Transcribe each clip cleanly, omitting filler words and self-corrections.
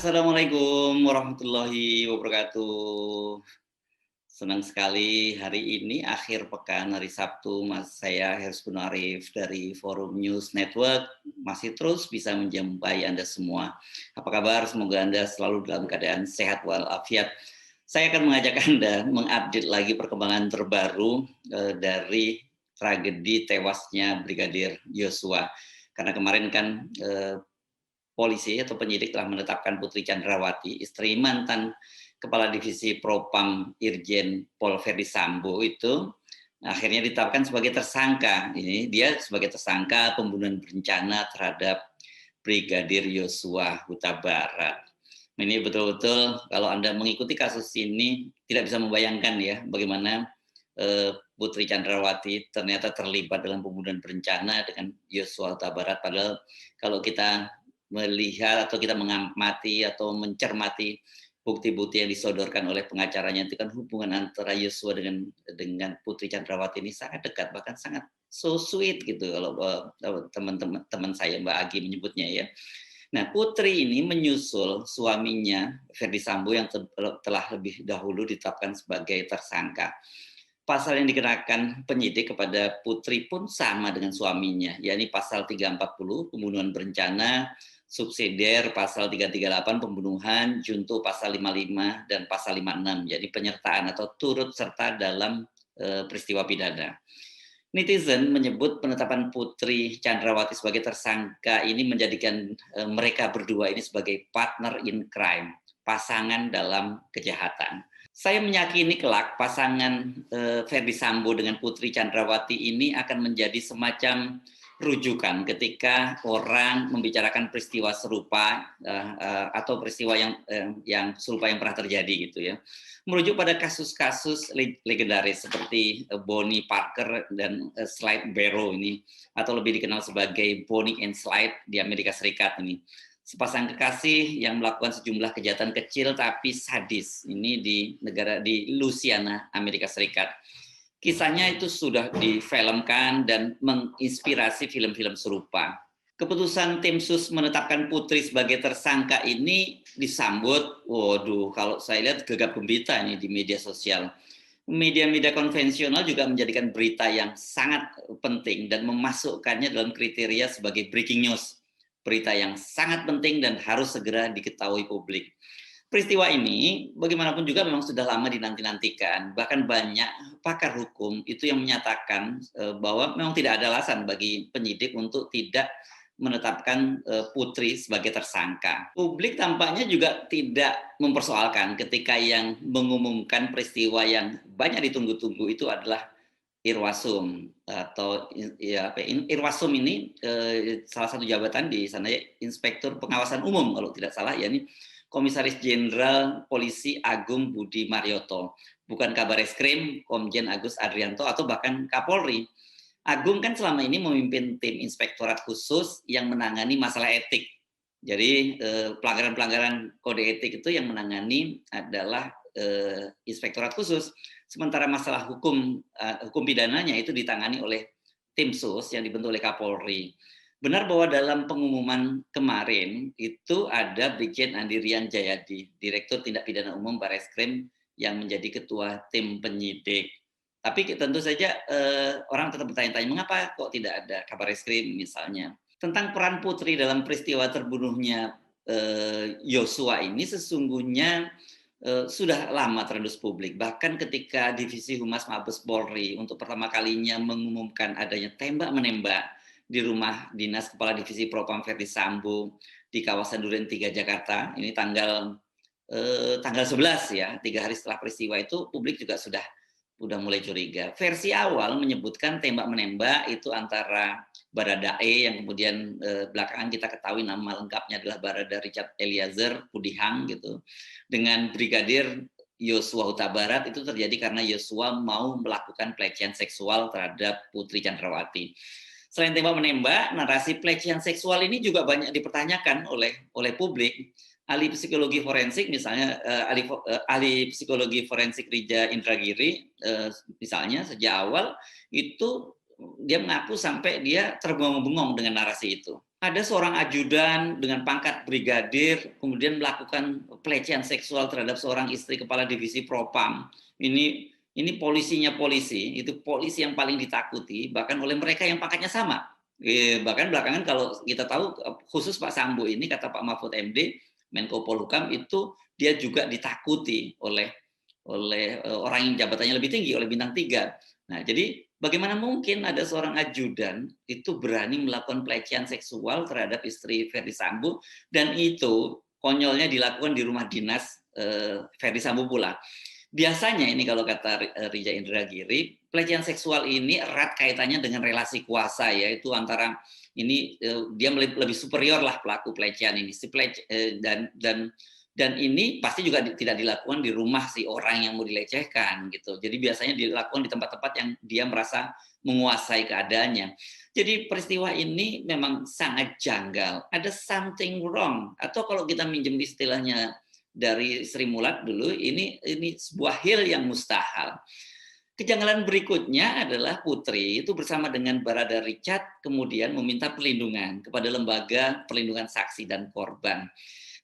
Assalamualaikum warahmatullahi wabarakatuh. Senang sekali hari ini akhir pekan hari Sabtu, saya Hersbun Arif dari Forum News Network masih terus bisa menjumpai Anda semua. Apa kabar? Semoga Anda selalu dalam keadaan sehat walafiat. Saya akan mengajak Anda mengupdate lagi perkembangan terbaru dari tragedi tewasnya Brigadir Yosua. Karena kemarin kan polisi atau penyidik telah menetapkan Putri Chandrawati, istri mantan Kepala Divisi Propam Irjen Pol Verdi Sambo itu akhirnya ditetapkan sebagai tersangka. Ini dia sebagai tersangka pembunuhan berencana terhadap Brigadir Yosua Huta Barat. Ini betul-betul kalau Anda mengikuti kasus ini tidak bisa membayangkan ya bagaimana Putri Chandrawati ternyata terlibat dalam pembunuhan berencana dengan Yosua Huta Barat. Padahal kalau kita melihat atau kita mengamati atau mencermati bukti-bukti yang disodorkan oleh pengacaranya itu kan hubungan antara Yosua dengan Putri Chandrawati ini sangat dekat, bahkan sangat so sweet gitu kalau teman-teman teman saya Mbak Agi menyebutnya ya. Nah, Putri ini menyusul suaminya Verdi Sambo yang telah lebih dahulu ditetapkan sebagai tersangka. Pasal yang dikenakan penyidik kepada Putri pun sama dengan suaminya, yakni pasal 340 pembunuhan berencana, subsidiar pasal 338 pembunuhan, junto pasal 55 dan pasal 56, jadi penyertaan atau turut serta dalam peristiwa pidana. Netizen menyebut penetapan Putri Chandrawati sebagai tersangka ini menjadikan mereka berdua ini sebagai partner in crime, pasangan dalam kejahatan. Saya meyakini kelak pasangan Verdi Sambo dengan Putri Chandrawati ini akan menjadi semacam rujukan ketika orang membicarakan peristiwa serupa atau peristiwa yang serupa yang pernah terjadi gitu ya. Merujuk pada kasus-kasus legendaris seperti Bonnie Parker dan Clyde Barrow ini, atau lebih dikenal sebagai Bonnie and Clyde di Amerika Serikat ini. Sepasang kekasih yang melakukan sejumlah kejahatan kecil tapi sadis ini di Louisiana, Amerika Serikat. Kisahnya itu sudah difilmkan dan menginspirasi film-film serupa. Keputusan tim sus menetapkan Putri sebagai tersangka ini disambut, waduh, kalau saya lihat gegap gempita ini di media sosial. Media-media konvensional juga menjadikan berita yang sangat penting dan memasukkannya dalam kriteria sebagai breaking news. Berita yang sangat penting dan harus segera diketahui publik. Peristiwa ini bagaimanapun juga memang sudah lama dinanti-nantikan. Bahkan banyak pakar hukum itu yang menyatakan bahwa memang tidak ada alasan bagi penyidik untuk tidak menetapkan Putri sebagai tersangka. Publik tampaknya juga tidak mempersoalkan ketika yang mengumumkan peristiwa yang banyak ditunggu-tunggu itu adalah Irwasum atau ya Irwasum ini salah satu jabatan di sana ya, Inspektur Pengawasan Umum kalau tidak salah, yakni Komisaris Jenderal Polisi Agung Budi Marioto, bukan Kabar Eskrim Komjen Agus Adrianto atau bahkan Kapolri. Agung kan selama ini memimpin tim inspektorat khusus yang menangani masalah etik. Jadi pelanggaran-pelanggaran kode etik itu yang menangani adalah inspektorat khusus. Sementara masalah hukum pidananya itu ditangani oleh tim sus yang dibentuk oleh Kapolri. Benar bahwa dalam pengumuman kemarin itu ada Brigjen Andirian Jayadi, Direktur Tindak Pidana Umum Bareskrim yang menjadi ketua tim penyidik. Tapi tentu saja orang tetap bertanya-tanya mengapa kok tidak ada Kabar Eskrim misalnya. Tentang peran Putri dalam peristiwa terbunuhnya Yosua ini sesungguhnya sudah lama terendus publik. Bahkan ketika Divisi Humas Mabes Polri untuk pertama kalinya mengumumkan adanya tembak-menembak di rumah dinas Kepala Divisi Propam Verdi Sambo di kawasan Duren 3 Jakarta, ini tanggal 11 ya, 3 hari setelah peristiwa itu publik juga sudah mulai curiga. Versi awal menyebutkan tembak-menembak itu antara Baradae yang kemudian belakangan kita ketahui nama lengkapnya adalah Barada Richard Eliezer Pudihang gitu, dengan Brigadir Yosua Huta Barat itu terjadi karena Yosua mau melakukan pelecehan seksual terhadap Putri Chandrawati. Selain tembak-menembak, narasi pelecehan seksual ini juga banyak dipertanyakan oleh publik. Ahli psikologi forensik misalnya ahli psikologi forensik Rija Indragiri misalnya sejak awal itu dia mengaku sampai dia terbengong-bengong dengan narasi itu. ada seorang ajudan dengan pangkat brigadir kemudian melakukan pelecehan seksual terhadap seorang istri kepala divisi Propam. Ini polisinya polisi, itu polisi yang paling ditakuti bahkan oleh mereka yang pangkatnya sama. Bahkan belakangan kalau kita tahu khusus Pak Sambo ini kata Pak Mahfud MD, Menko Polhukam itu dia juga ditakuti oleh orang yang jabatannya lebih tinggi, oleh bintang 3. Nah, jadi bagaimana mungkin ada seorang ajudan itu berani melakukan pelecehan seksual terhadap istri Ferdi Sambo dan itu konyolnya dilakukan di rumah dinas Ferdi Sambo pula. Biasanya ini kalau kata Rija Indragiri, pelecehan seksual ini erat kaitannya dengan relasi kuasa, yaitu antara ini dia lebih superior lah pelaku pelecehan ini, dan ini pasti juga tidak dilakukan di rumah si orang yang mau dilecehkan gitu. Jadi biasanya dilakukan di tempat-tempat yang dia merasa menguasai keadaannya. Jadi peristiwa ini memang sangat janggal. Ada something wrong, atau kalau kita minjem istilahnya dari Sri Mulat dulu, ini sebuah hil yang mustahil. Kejanggalan berikutnya adalah Putri itu bersama dengan Barada Richard kemudian meminta perlindungan kepada lembaga perlindungan saksi dan korban.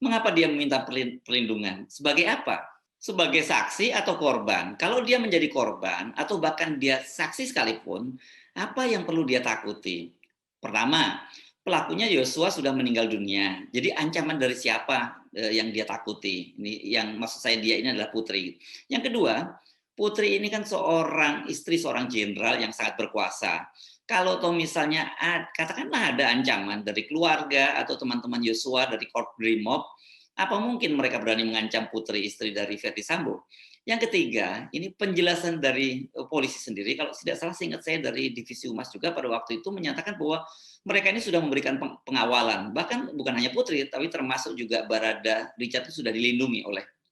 Mengapa dia meminta perlindungan? Sebagai apa? Sebagai saksi atau korban? Kalau dia menjadi korban atau bahkan dia saksi sekalipun, apa yang perlu dia takuti? Pertama, pelakunya Yosua sudah meninggal dunia. Jadi ancaman dari siapa yang dia takuti? Ini yang maksud saya dia ini adalah Putri. Yang kedua, Putri ini kan seorang istri seorang jenderal yang sangat berkuasa. Kalau toh misalnya katakanlah ada ancaman dari keluarga atau teman-teman Yosua dari Korbrimob, apa mungkin mereka berani mengancam Putri istri dari Ferdi Sambo? Yang ketiga, ini penjelasan dari polisi sendiri, kalau tidak salah seingat saya dari Divisi Humas juga pada waktu itu menyatakan bahwa mereka ini sudah memberikan pengawalan, bahkan bukan hanya Putri, tapi termasuk juga Barada Richard itu sudah dilindungi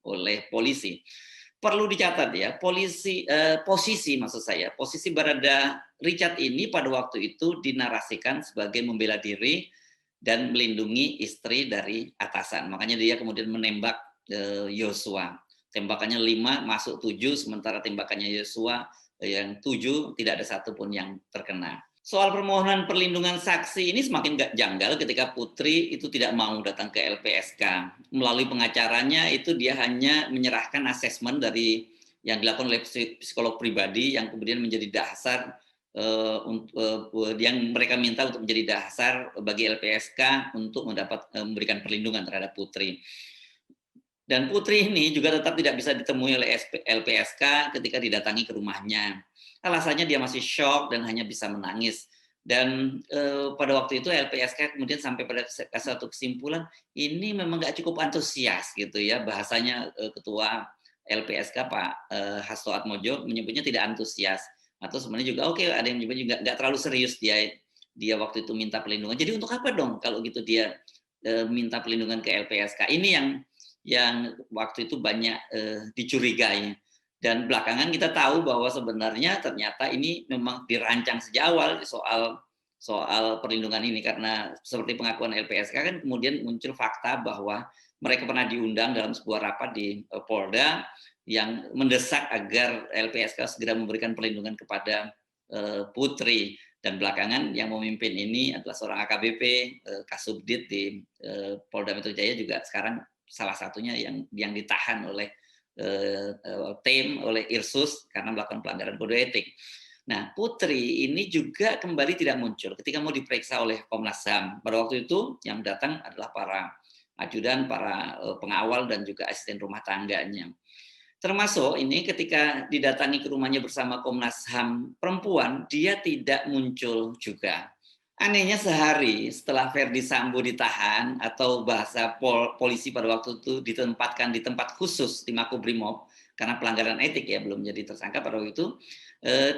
oleh polisi. Perlu dicatat ya, posisi maksud saya, posisi Barada Richard ini pada waktu itu dinarasikan sebagai membela diri dan melindungi istri dari atasan. Makanya dia kemudian menembak Yosua. Tembakannya 5 masuk 7, sementara tembakannya Yosua yang 7 tidak ada satupun yang terkena. Soal permohonan perlindungan saksi ini semakin janggal ketika Putri itu tidak mau datang ke LPSK. Melalui pengacaranya itu dia hanya menyerahkan asesmen dari yang dilakukan oleh psikolog pribadi yang kemudian menjadi dasar yang mereka minta untuk menjadi dasar bagi LPSK untuk memberikan perlindungan terhadap Putri. Dan Putri ini juga tetap tidak bisa ditemui oleh LPSK ketika didatangi ke rumahnya. Alasannya dia masih shock dan hanya bisa menangis. Dan pada waktu itu LPSK kemudian sampai pada satu kesimpulan, ini memang nggak cukup antusias gitu ya, bahasanya Ketua LPSK Pak Hasto Atmojo menyebutnya tidak antusias. Atau sebenarnya juga oke, ada yang menyebut juga nggak terlalu serius dia waktu itu minta perlindungan. Jadi untuk apa dong kalau gitu dia minta perlindungan ke LPSK? Ini yang waktu itu banyak dicurigai. Dan belakangan kita tahu bahwa sebenarnya ternyata ini memang dirancang sejak awal soal perlindungan ini, karena seperti pengakuan LPSK kan kemudian muncul fakta bahwa mereka pernah diundang dalam sebuah rapat di Polda yang mendesak agar LPSK segera memberikan perlindungan kepada Putri. Dan belakangan yang memimpin ini adalah seorang AKBP Kasubdit di Polda Metro Jaya, juga sekarang salah satunya yang ditahan oleh tim oleh Irsus karena melakukan pelanggaran kode etik. Nah, Putri ini juga kembali tidak muncul ketika mau diperiksa oleh Komnas HAM. Pada waktu itu yang datang adalah para ajudan, para pengawal dan juga asisten rumah tangganya. Termasuk ini ketika didatangi ke rumahnya bersama Komnas HAM perempuan, dia tidak muncul juga. Anehnya sehari setelah Ferdi Sambo ditahan, atau bahasa polisi pada waktu itu ditempatkan di tempat khusus di Makobrimob karena pelanggaran etik ya, belum jadi tersangka pada waktu itu,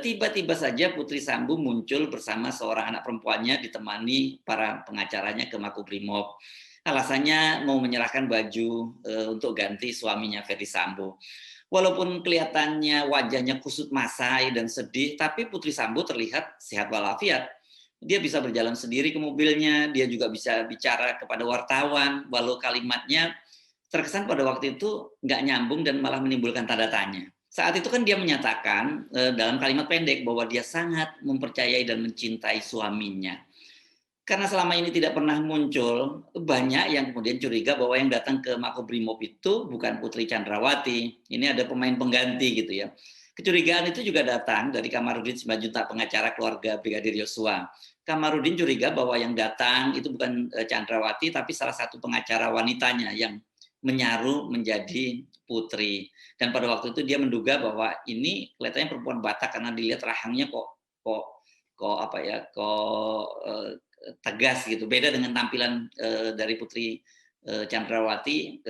tiba-tiba saja Putri Sambo muncul bersama seorang anak perempuannya ditemani para pengacaranya ke Makobrimob. Alasannya mau menyerahkan baju untuk ganti suaminya Ferdi Sambo. Walaupun kelihatannya wajahnya kusut masai dan sedih, tapi Putri Sambo terlihat sehat walafiat. Dia bisa berjalan sendiri ke mobilnya, dia juga bisa bicara kepada wartawan, walau kalimatnya terkesan pada waktu itu nggak nyambung dan malah menimbulkan tanda tanya. Saat itu kan dia menyatakan dalam kalimat pendek bahwa dia sangat mempercayai dan mencintai suaminya. Karena selama ini tidak pernah muncul, banyak yang kemudian curiga bahwa yang datang ke Makobrimob itu bukan Putri Chandrawati. Ini ada pemain pengganti gitu ya. Kecurigaan itu juga datang dari Kamarudin Simanjuntak, pengacara keluarga Brigadir Yosua. Kamarudin curiga bahwa yang datang itu bukan Chandrawati, tapi salah satu pengacara wanitanya yang menyaru menjadi putri. Dan pada waktu itu dia menduga bahwa ini kelihatannya perempuan Batak karena dilihat rahangnya kok kok apa ya kok tegas gitu, beda dengan tampilan dari Putri Chandrawati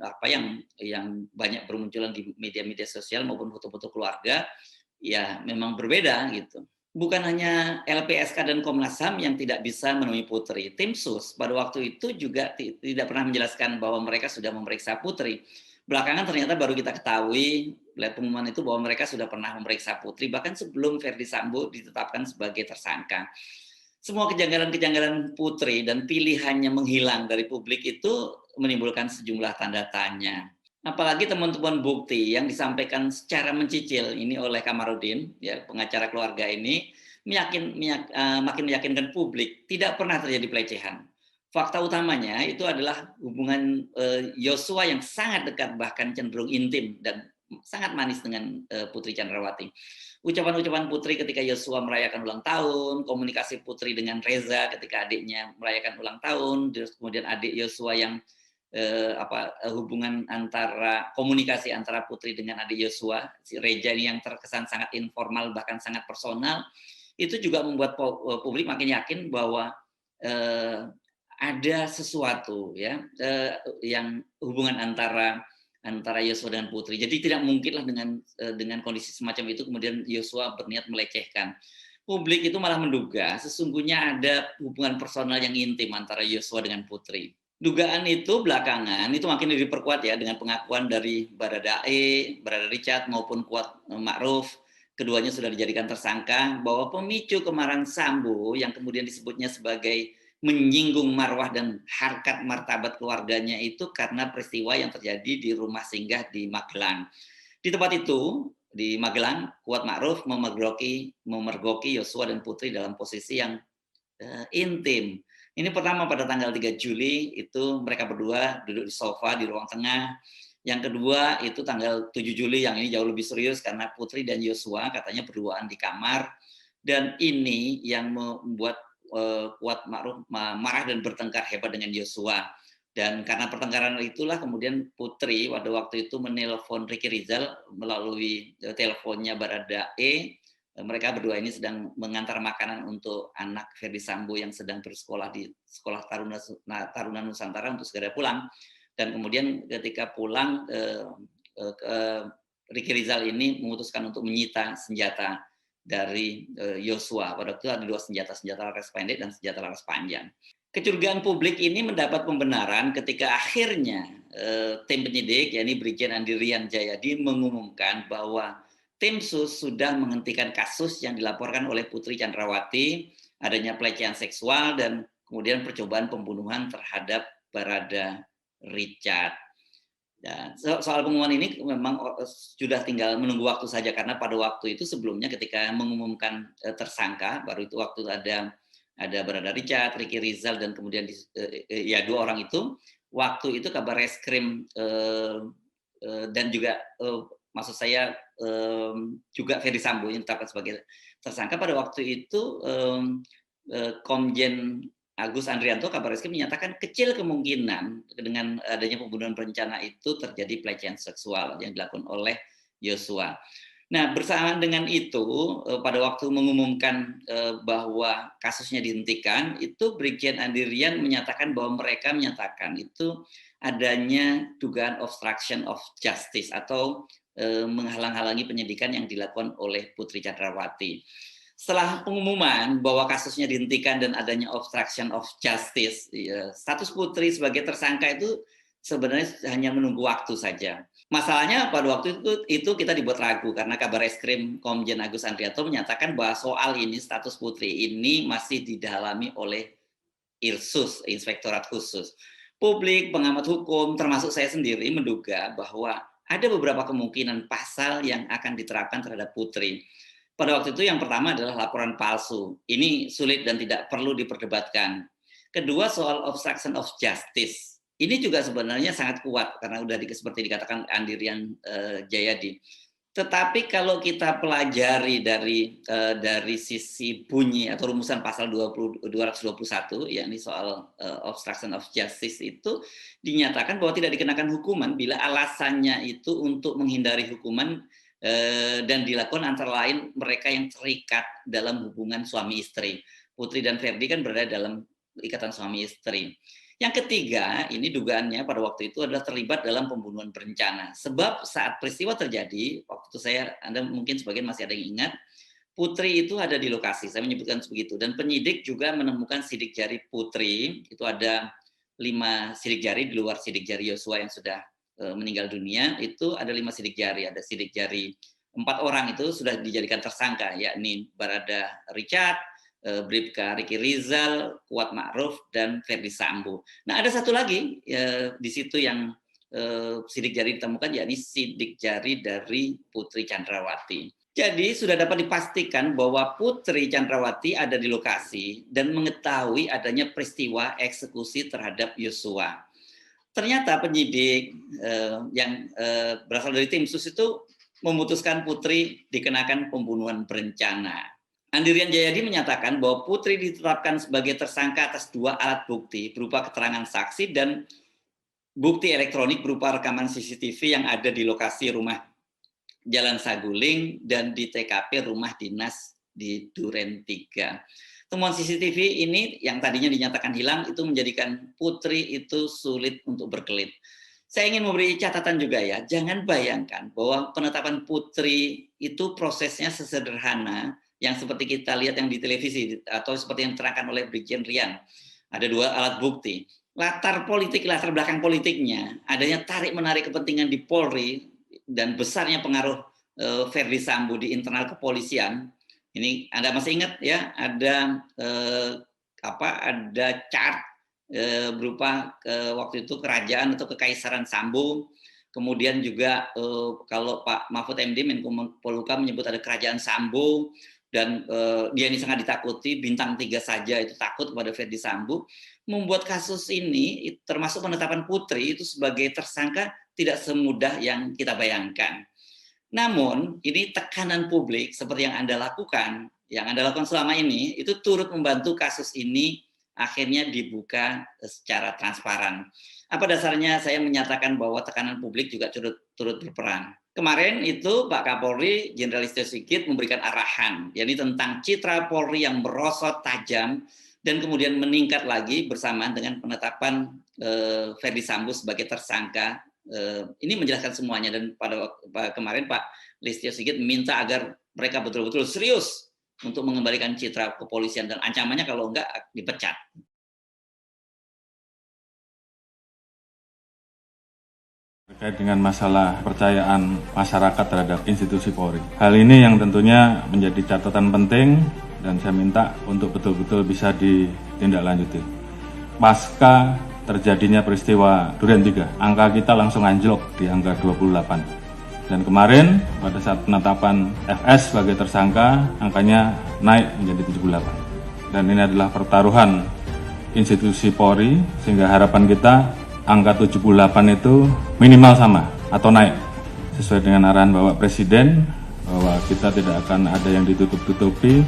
apa yang banyak bermunculan di media-media sosial maupun foto-foto keluarga, ya memang berbeda gitu. Bukan hanya LPSK dan Komnas HAM yang tidak bisa menemui Putri, tim sus pada waktu itu juga tidak pernah menjelaskan bahwa mereka sudah memeriksa Putri. Belakangan ternyata baru kita ketahui lihat pengumuman itu bahwa mereka sudah pernah memeriksa Putri bahkan sebelum Verdi Sambo ditetapkan sebagai tersangka. Semua kejanggalan-kejanggalan Putri dan pilihannya menghilang dari publik itu menimbulkan sejumlah tanda tanya. Apalagi teman-teman bukti yang disampaikan secara mencicil ini oleh Kamarudin, ya pengacara keluarga ini, makin meyakinkan publik tidak pernah terjadi pelecehan. Fakta utamanya itu adalah hubungan Yosua yang sangat dekat bahkan cenderung intim dan sangat manis dengan Putri Chandrawati. Ucapan-ucapan Putri ketika Yosua merayakan ulang tahun, komunikasi Putri dengan Reza ketika adiknya merayakan ulang tahun, terus kemudian adik Yosua yang hubungan antara komunikasi antara Putri dengan adik Yosua, si Reza ini yang terkesan sangat informal bahkan sangat personal, itu juga membuat publik makin yakin bahwa ada sesuatu ya yang hubungan antara Yosua dengan Putri. Jadi tidak mungkinlah dengan kondisi semacam itu kemudian Yosua berniat melecehkan. Publik itu malah menduga sesungguhnya ada hubungan personal yang intim antara Yosua dengan Putri. Dugaan itu belakangan itu makin diperkuat ya dengan pengakuan dari Baradae, Barada Richard maupun Kuat Ma'ruf. Keduanya sudah dijadikan tersangka bahwa pemicu kemarahan Sambo yang kemudian disebutnya sebagai menyinggung marwah dan harkat martabat keluarganya itu karena peristiwa yang terjadi di rumah singgah di Magelang. Di tempat itu, di Magelang, Kuat Ma'ruf memergoki Yosua dan Putri dalam posisi yang intim. Ini pertama pada tanggal 3 Juli itu mereka berdua duduk di sofa di ruang tengah. Yang kedua itu tanggal 7 Juli yang ini jauh lebih serius karena Putri dan Yosua katanya berduaan di kamar. Dan ini yang membuat Kuat Ma'ruf marah dan bertengkar hebat dengan Yosua. Dan karena pertengkaran itulah kemudian Putri pada waktu itu menelpon Ricky Rizal melalui teleponnya Baradae. Mereka berdua ini sedang mengantar makanan untuk anak Verdi Sambo yang sedang bersekolah di Sekolah Taruna Nusantara untuk segera pulang. Dan kemudian ketika pulang, Ricky Rizal ini memutuskan untuk menyita senjata dari Yosua. Pada waktu itu ada dua senjata laras pendek dan senjata laras panjang. Kecurigaan publik ini mendapat pembenaran ketika akhirnya tim penyidik, yakni Brigjen Andi Rian Jayadi, mengumumkan bahwa tim sus sudah menghentikan kasus yang dilaporkan oleh Putri Chandrawati, adanya pelecehan seksual dan kemudian percobaan pembunuhan terhadap Barada Richard. Dan soal pengumuman ini memang sudah tinggal menunggu waktu saja karena pada waktu itu sebelumnya ketika mengumumkan tersangka baru itu waktu ada Barada Richard, Ricky Rizal dan kemudian ya dua orang itu waktu itu kabar reskrim dan juga maksud saya juga Verdi Sambo yang ditetapkan sebagai tersangka pada waktu itu Komjen Agus Andrianto kabar reskrim menyatakan kecil kemungkinan dengan adanya pembunuhan berencana itu terjadi pelecehan seksual yang dilakukan oleh Yosua. Nah, bersamaan dengan itu pada waktu mengumumkan bahwa kasusnya dihentikan, itu Brigjen Andi Rian menyatakan bahwa mereka menyatakan itu adanya dugaan obstruction of justice atau menghalang-halangi penyidikan yang dilakukan oleh Putri Chandrawati. Setelah pengumuman bahwa kasusnya dihentikan dan adanya obstruction of justice, status Putri sebagai tersangka itu sebenarnya hanya menunggu waktu saja. Masalahnya pada waktu itu kita dibuat ragu karena kabar reskrim Komjen Agus Andrianto menyatakan bahwa soal ini status Putri ini masih didalami oleh Irsus, Inspektorat Khusus. Publik, pengamat hukum, termasuk saya sendiri menduga bahwa ada beberapa kemungkinan pasal yang akan diterapkan terhadap Putri. Pada waktu itu yang pertama adalah laporan palsu. Ini sulit dan tidak perlu diperdebatkan. Kedua, soal obstruction of justice. Ini juga sebenarnya sangat kuat karena udah seperti dikatakan Andirian Jayadi. Tetapi kalau kita pelajari dari sisi bunyi atau rumusan pasal 221, yakni soal obstruction of justice, itu dinyatakan bahwa tidak dikenakan hukuman bila alasannya itu untuk menghindari hukuman dan dilakukan antara lain mereka yang terikat dalam hubungan suami istri. Putri dan Ferdi kan berada dalam ikatan suami istri. Yang ketiga, ini dugaannya pada waktu itu adalah terlibat dalam pembunuhan berencana. Sebab saat peristiwa terjadi, waktu itu Anda mungkin sebagian masih ada yang ingat, Putri itu ada di lokasi, saya menyebutkan begitu. Dan penyidik juga menemukan sidik jari Putri, itu ada 5 sidik jari di luar sidik jari Yosua yang sudah meninggal dunia. Itu ada 5 sidik jari, ada sidik jari 4 orang itu sudah dijadikan tersangka, yakni Barada Richard, Bribka Riki Rizal, Kuat Ma'ruf, dan Ferdi Sambo. Nah, ada satu lagi di situ yang sidik jari ditemukan, yakni sidik jari dari Putri Chandrawati. Jadi sudah dapat dipastikan bahwa Putri Chandrawati ada di lokasi dan mengetahui adanya peristiwa eksekusi terhadap Yosua. Ternyata penyidik yang berasal dari tim sus itu memutuskan Putri dikenakan pembunuhan berencana. Andirian Jayadi menyatakan bahwa Putri ditetapkan sebagai tersangka atas 2 alat bukti berupa keterangan saksi dan bukti elektronik berupa rekaman CCTV yang ada di lokasi rumah Jalan Saguling dan di TKP rumah dinas di Duren 3. Temuan CCTV ini yang tadinya dinyatakan hilang itu menjadikan Putri itu sulit untuk berkelit. Saya ingin memberi catatan juga ya, jangan bayangkan bahwa penetapan Putri itu prosesnya sesederhana yang seperti kita lihat yang di televisi atau seperti yang diterangkan oleh Brigjen Rian. Ada 2 alat bukti. Latar belakang politiknya, adanya tarik-menarik kepentingan di Polri dan besarnya pengaruh Ferdi Sambo di internal kepolisian. Ini Anda masih ingat ya, ada ada chart berupa waktu itu kerajaan atau kekaisaran Sambo. Kemudian juga kalau Pak Mahfud MD Menko Polhukam menyebut ada kerajaan Sambo dan dia ini sangat ditakuti, bintang 3 saja itu takut kepada Ferdi Sambo. Membuat kasus ini termasuk penetapan Putri itu sebagai tersangka tidak semudah yang kita bayangkan. Namun, ini tekanan publik seperti yang Anda lakukan selama ini, itu turut membantu kasus ini akhirnya dibuka secara transparan. Apa dasarnya saya menyatakan bahwa tekanan publik juga turut berperan? Kemarin itu Pak Kapolri, Jenderal Listio Sigit memberikan arahan, yakni tentang citra Polri yang merosot tajam dan kemudian meningkat lagi bersamaan dengan penetapan Ferdi Sambo sebagai tersangka. Ini menjelaskan semuanya dan pada kemarin Pak Listio Sigit meminta agar mereka betul-betul serius untuk mengembalikan citra kepolisian dan ancamannya kalau enggak dipecat. Terkait dengan masalah kepercayaan masyarakat terhadap institusi Polri. Hal ini yang tentunya menjadi catatan penting dan saya minta untuk betul-betul bisa ditindaklanjuti. Pasca terjadinya peristiwa Duren 3, angka kita langsung anjlok di angka 28. Dan kemarin pada saat penetapan FS sebagai tersangka, angkanya naik menjadi 78. Dan ini adalah pertaruhan institusi Polri, sehingga harapan kita angka 78 itu minimal sama atau naik. Sesuai dengan arahan Bapak Presiden, bahwa kita tidak akan ada yang ditutup-tutupi,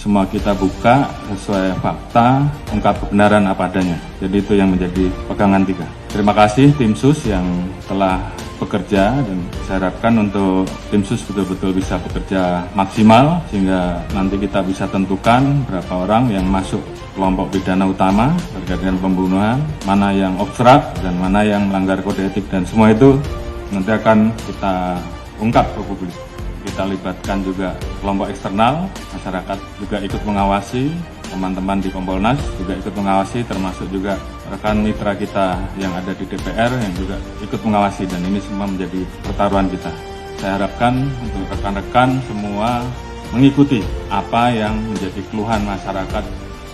semua kita buka sesuai fakta, ungkap kebenaran apa adanya. Jadi itu yang menjadi pegangan 3. Terima kasih tim sus yang telah bekerja dan saya harapkan untuk tim sus betul-betul bisa bekerja maksimal sehingga nanti kita bisa tentukan berapa orang yang masuk kelompok pidana utama terkait dengan pembunuhan, mana yang obstrak dan mana yang melanggar kode etik, dan semua itu nanti akan kita ungkap ke publik. Kita libatkan juga kelompok eksternal, masyarakat juga ikut mengawasi, teman-teman di Kompolnas juga ikut mengawasi, termasuk juga rekan mitra kita yang ada di DPR yang juga ikut mengawasi, dan ini semua menjadi pertaruhan kita. Saya harapkan untuk rekan-rekan semua mengikuti apa yang menjadi keluhan masyarakat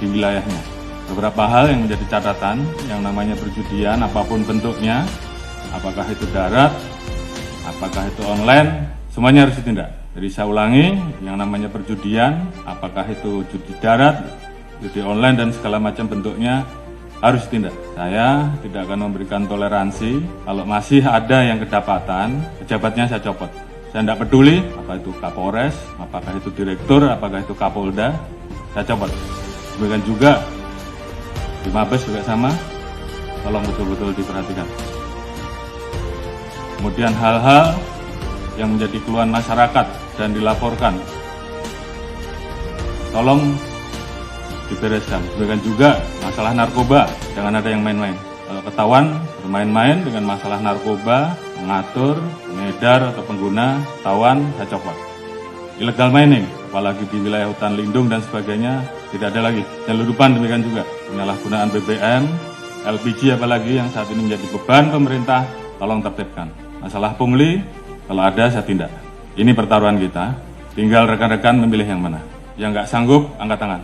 di wilayahnya. Beberapa hal yang menjadi catatan, yang namanya perjudian apapun bentuknya, apakah itu darat, apakah itu online, semuanya harus ditindak. Jadi saya ulangi, yang namanya perjudian, apakah itu judi darat, judi online dan segala macam bentuknya, harus ditindak. Saya tidak akan memberikan toleransi. Kalau masih ada yang kedapatan, pejabatnya saya copot. Saya tidak peduli, apa itu Kapolres, apakah itu Direktur, apakah itu Kapolda, saya copot. Demikian juga di Mabes juga sama, tolong betul-betul diperhatikan. Kemudian hal-hal yang menjadi keluhan masyarakat dan dilaporkan, tolong dibereskan. Demikian juga masalah narkoba, jangan ada yang main-main. Kalau ketahuan bermain-main dengan masalah narkoba, mengatur, mengedar atau pengguna, ketahuan, saya copot. Illegal mining, apalagi di wilayah hutan lindung dan sebagainya, tidak ada lagi. Penyeludupan demikian juga, penyalahgunaan BBM, LPG apalagi yang saat ini menjadi beban pemerintah, tolong tertibkan. Masalah pungli, kalau ada saya tindak. Ini pertaruhan kita, tinggal rekan-rekan memilih yang mana. Yang nggak sanggup, angkat tangan.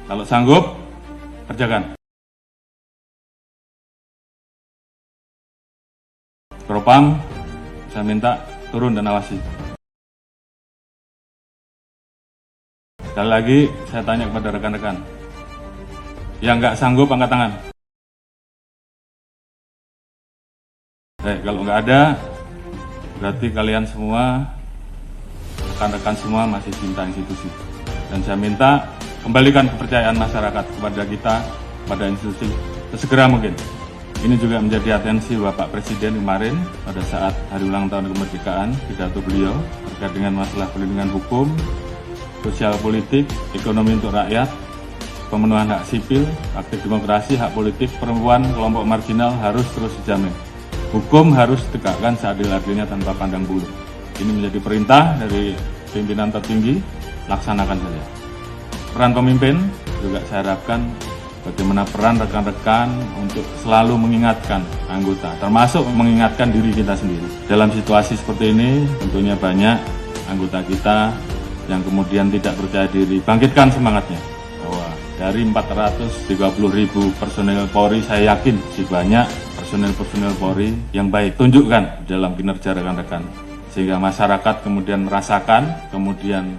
Kalau sanggup, kerjakan. Propam, saya minta turun dan awasi. Sekali lagi, saya tanya kepada rekan-rekan. Yang nggak sanggup, angkat tangan. Kalau nggak ada, berarti kalian semua, rekan-rekan semua masih cinta institusi. Dan saya minta kembalikan kepercayaan masyarakat kepada kita, pada institusi, sesegera mungkin. Ini juga menjadi atensi Bapak Presiden kemarin pada saat hari ulang tahun kemerdekaan, pidato beliau terkait dengan masalah perlindungan hukum, sosial politik, ekonomi untuk rakyat, pemenuhan hak sipil, aktif demokrasi, hak politik, perempuan, kelompok marginal harus terus dijamin. Hukum harus ditegakkan seadil-adilnya tanpa pandang bulu. Ini menjadi perintah dari pimpinan tertinggi, laksanakan saja. Peran pemimpin juga saya harapkan bagaimana peran rekan-rekan untuk selalu mengingatkan anggota, termasuk mengingatkan diri kita sendiri. Dalam situasi seperti ini, tentunya banyak anggota kita yang kemudian tidak percaya diri. Bangkitkan semangatnya, bahwa dari 430.000 personel Polri, saya yakin masih banyak personel Polri yang baik. Tunjukkan dalam kinerja rekan-rekan, sehingga masyarakat kemudian merasakan, kemudian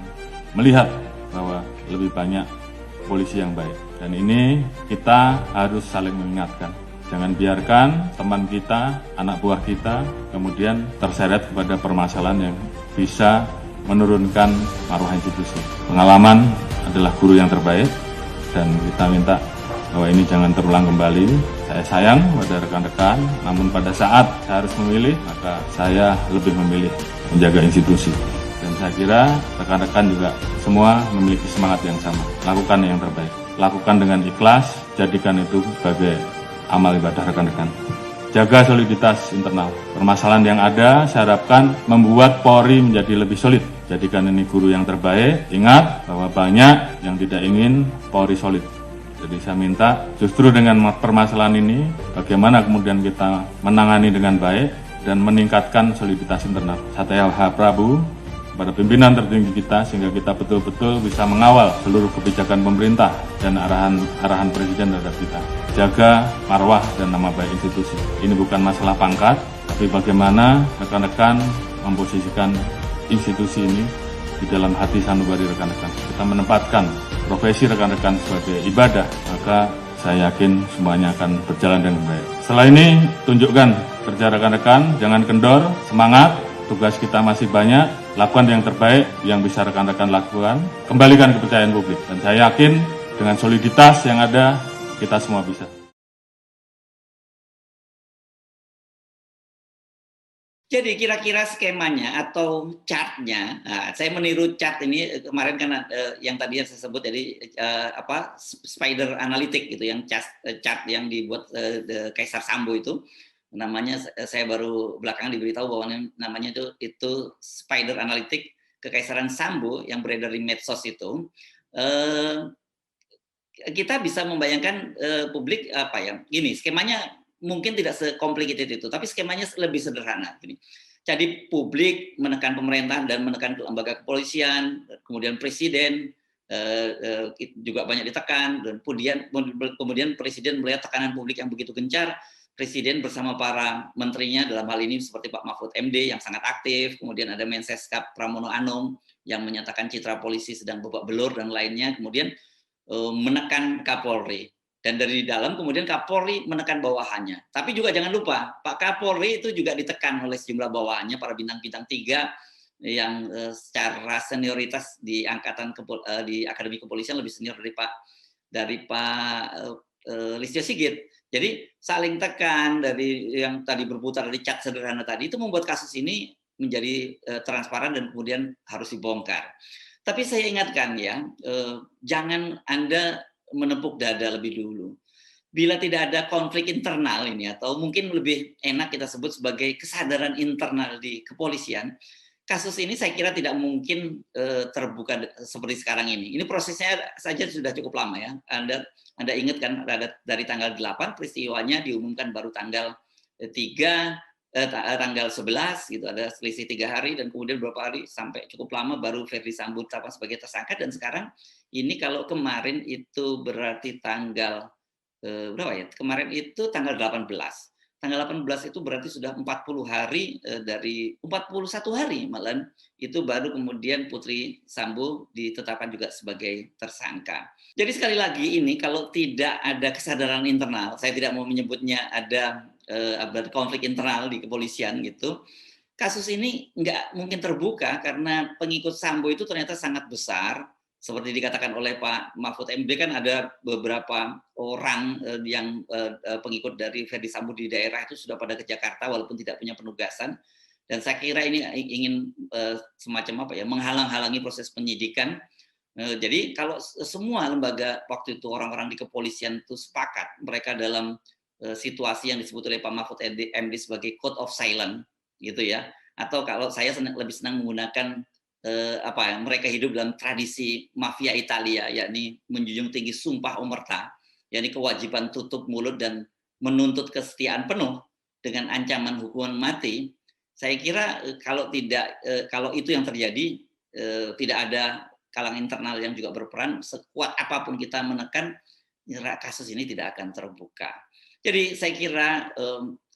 melihat bahwa lebih banyak polisi yang baik. Dan ini kita harus saling mengingatkan. Jangan biarkan teman kita, anak buah kita, kemudian terseret kepada permasalahan yang bisa menurunkan marwah institusi. Pengalaman adalah guru yang terbaik, dan kita minta bahwa ini jangan terulang kembali. Saya sayang pada rekan-rekan, namun pada saat saya harus memilih, maka saya lebih memilih menjaga institusi. Dan saya kira rekan-rekan juga semua memiliki semangat yang sama. Lakukan yang terbaik. Lakukan dengan ikhlas, jadikan itu sebagai amal ibadah rekan-rekan. Jaga soliditas internal. Permasalahan yang ada, saya harapkan membuat Polri menjadi lebih solid. Jadikan ini guru yang terbaik. Ingat bahwa banyak yang tidak ingin Polri solid. Jadi saya minta justru dengan permasalahan ini, bagaimana kemudian kita menangani dengan baik dan meningkatkan soliditas internal. Saya Prabu pada pimpinan tertinggi kita, sehingga kita betul-betul bisa mengawal seluruh kebijakan pemerintah dan arahan Presiden terhadap kita. Jaga marwah dan nama baik institusi. Ini bukan masalah pangkat, tapi bagaimana rekan-rekan memposisikan institusi ini di dalam hati sanubari rekan-rekan. Kita menempatkan profesi rekan-rekan sebagai ibadah, maka saya yakin semuanya akan berjalan dengan baik. Setelah ini, tunjukkan kerja rekan-rekan, jangan kendor, semangat, tugas kita masih banyak, lakukan yang terbaik yang bisa rekan-rekan lakukan, kembalikan kepercayaan publik. Dan saya yakin dengan soliditas yang ada, kita semua bisa. Jadi kira-kira skemanya atau chartnya, saya meniru chart ini kemarin kan yang tadi saya sebut, jadi spider analytic gitu, yang chart yang dibuat Kaisar Sambo itu, namanya saya baru belakangan diberitahu bahwa namanya itu spider analytic Kekaisaran Sambo yang beredar di medsos itu. Kita bisa membayangkan publik gini, skemanya mungkin tidak se-complicated itu, tapi skemanya lebih sederhana. Jadi publik menekan pemerintah dan menekan lembaga kepolisian, kemudian presiden juga banyak ditekan, dan kemudian presiden melihat tekanan publik yang begitu gencar, Presiden bersama para menterinya, dalam hal ini seperti Pak Mahfud MD yang sangat aktif, kemudian ada Menseskap Pramono Anung yang menyatakan citra polisi sedang babak belur dan lainnya, kemudian menekan Kapolri. Dan dari dalam kemudian Kapolri menekan bawahannya. Tapi juga jangan lupa, Pak Kapolri itu juga ditekan oleh sejumlah bawahannya, para bintang-bintang 3 yang secara senioritas di di Akademi Kepolisian lebih senior dari Pak Listio Sigit. Jadi saling tekan dari yang tadi berputar dari cat sederhana tadi itu membuat kasus ini menjadi transparan dan kemudian harus dibongkar. Tapi saya ingatkan ya, jangan Anda menepuk dada lebih dulu. Bila tidak ada konflik internal ini, atau mungkin lebih enak kita sebut sebagai kesadaran internal di kepolisian, kasus ini saya kira tidak mungkin terbuka seperti sekarang ini. Ini prosesnya saja sudah cukup lama ya. Anda ingat kan dari tanggal 8 peristiwanya diumumkan baru tanggal 3, tanggal 11 gitu, ada selisih 3 hari, dan kemudian beberapa hari sampai cukup lama baru Ferdi Sambo ditetapkan sebagai tersangka, dan sekarang ini kalau kemarin itu berarti tanggal berapa ya? Kemarin itu tanggal 18. Tanggal 18 itu berarti sudah 40 hari dari 41 hari malah itu baru kemudian Putri Sambo ditetapkan juga sebagai tersangka. Jadi sekali lagi ini kalau tidak ada kesadaran internal, saya tidak mau menyebutnya ada konflik internal di kepolisian gitu, kasus ini nggak mungkin terbuka karena pengikut Sambo itu ternyata sangat besar. Seperti dikatakan oleh Pak Mahfud MD kan ada beberapa orang yang pengikut dari Ferdi Sambo di daerah itu sudah pada ke Jakarta walaupun tidak punya penugasan, dan saya kira ini ingin semacam apa ya, menghalang-halangi proses penyidikan. Jadi kalau semua lembaga waktu itu orang-orang di kepolisian itu sepakat mereka dalam situasi yang disebut oleh Pak Mahfud MD sebagai code of silence gitu ya, atau kalau saya lebih senang menggunakan mereka hidup dalam tradisi mafia Italia, yakni menjunjung tinggi sumpah omerta, yakni kewajiban tutup mulut dan menuntut kesetiaan penuh dengan ancaman hukuman mati. Saya kira kalau itu yang terjadi, tidak ada kalangan internal yang juga berperan, sekuat apapun kita menekan, kasus ini tidak akan terbuka. Jadi saya kira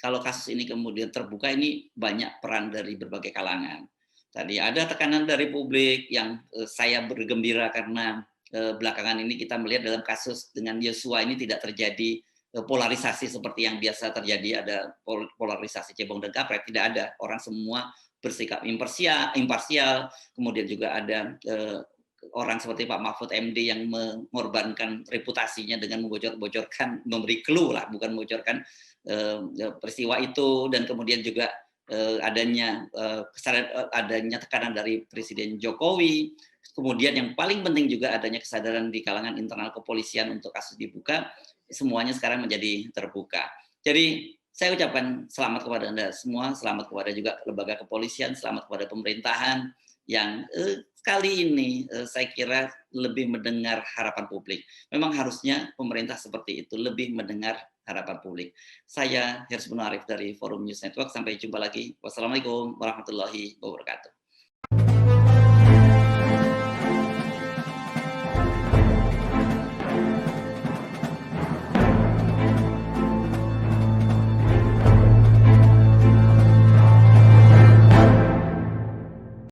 kalau kasus ini kemudian terbuka, ini banyak peran dari berbagai kalangan. Tadi ada tekanan dari publik yang saya bergembira karena belakangan ini kita melihat dalam kasus dengan Yosua ini tidak terjadi polarisasi seperti yang biasa terjadi, ada polarisasi cebong dan kampret, tidak ada. Orang semua bersikap imparsial, kemudian juga ada orang seperti Pak Mahfud MD yang mengorbankan reputasinya dengan memberi clue lah, bukan membocorkan peristiwa itu, dan kemudian juga adanya tekanan dari Presiden Jokowi, kemudian yang paling penting juga adanya kesadaran di kalangan internal kepolisian untuk kasus dibuka, semuanya sekarang menjadi terbuka. Jadi saya ucapkan selamat kepada Anda semua, selamat kepada juga lembaga kepolisian, selamat kepada pemerintahan yang kali ini saya kira lebih mendengar harapan publik. Memang harusnya pemerintah seperti itu, lebih mendengar harapan publik. Saya Hersbun Arif dari Forum News Network. Sampai jumpa lagi. Wassalamualaikum warahmatullahi wabarakatuh.